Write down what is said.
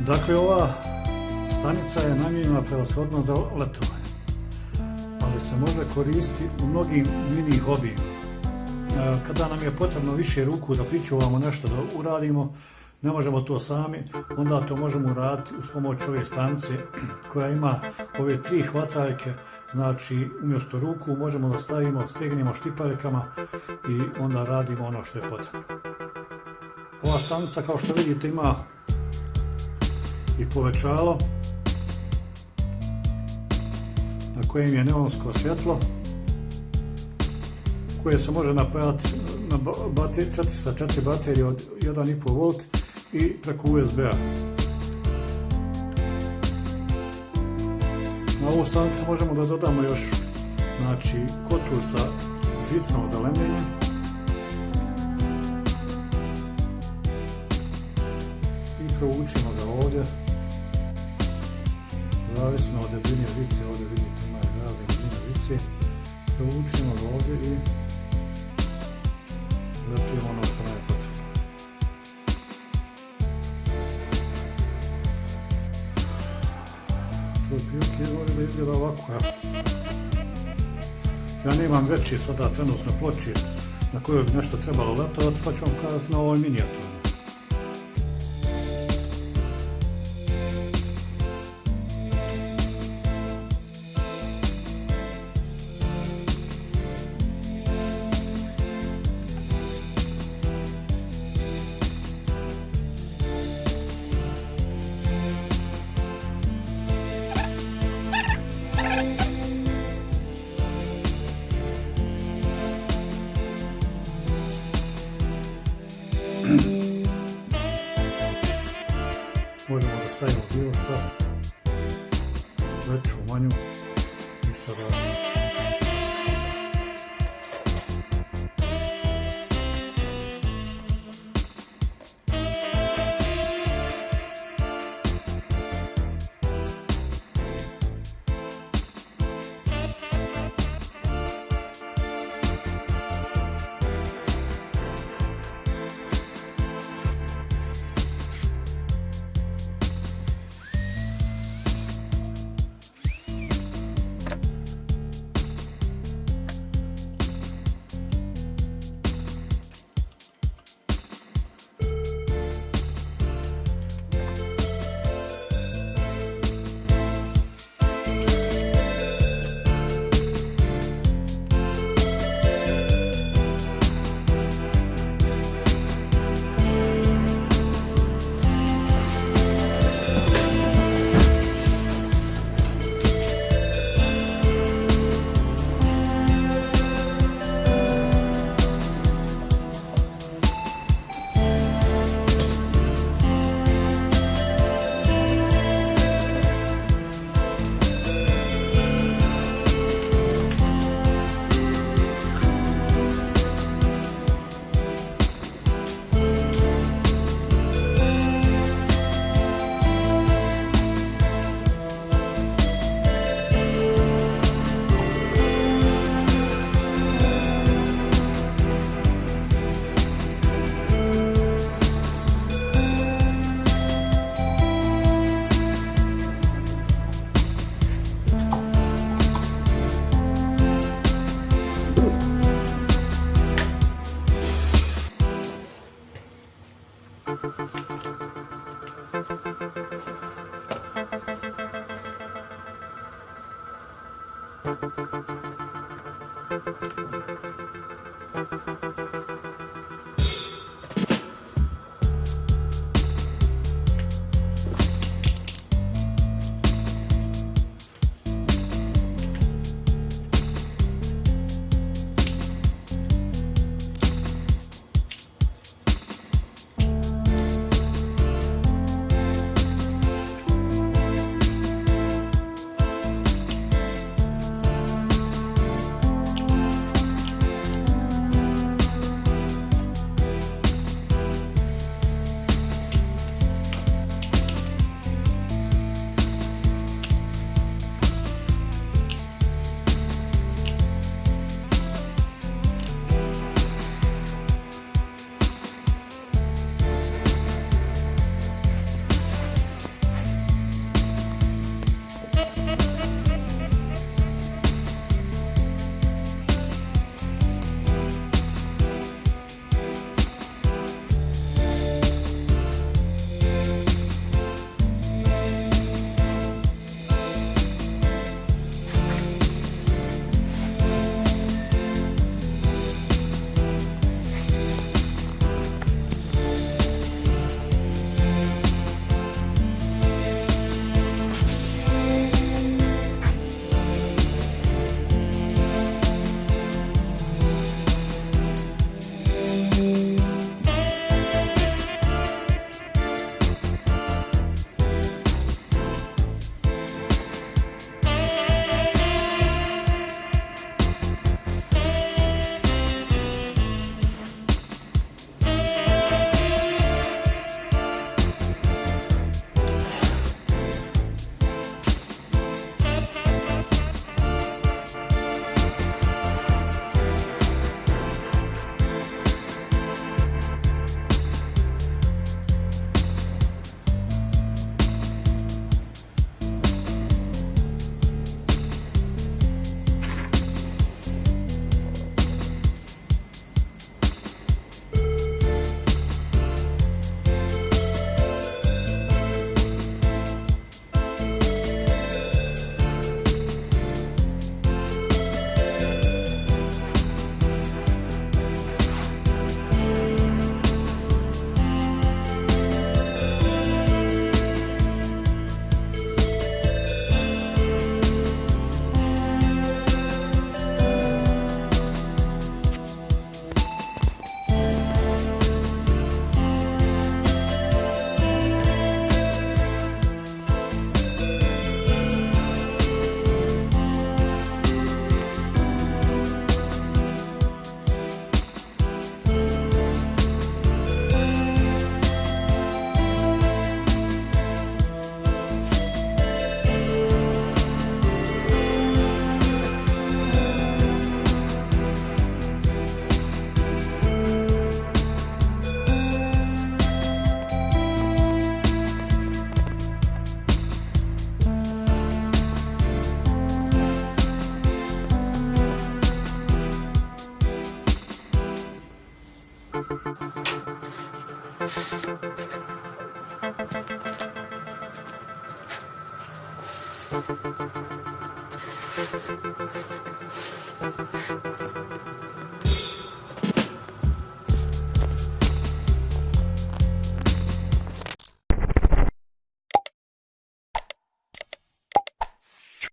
Dakle, ova stanica je namijenjena prevashodno za letovanje, ali se može koristiti u mnogim mini hobijima. Kada nam je potrebno više ruku da pričuvamo nešto da uradimo, ne možemo to sami, onda to možemo uraditi uz pomoć ove stanice koja ima ove 3 hvataljke. Znači, umjesto ruku možemo da stavimo, stegnemo štipaljkama i onda radimo ono što je potrebno. Ova stanica, kao što vidite, ima i povećalo na kojem je neonsko svjetlo koje se može napajati na 4x4 baterije od 1,5 V i preko USB-a. Na ovu stanicu možemo da dodamo još kotur sa žicom za lemljenje i provučemo ga ovdje, zavisno od debljine žice. Ovdje vidite ima razne debljine žice, provučemo ga ovdje i zapijemo ono što nam je potrebno. Ovo izgleda ovako. Ja nemam veće sada trenutno ploče na kojoj bi nešto trebalo letovati, pa ću vam kazati na ovoj minijaturi.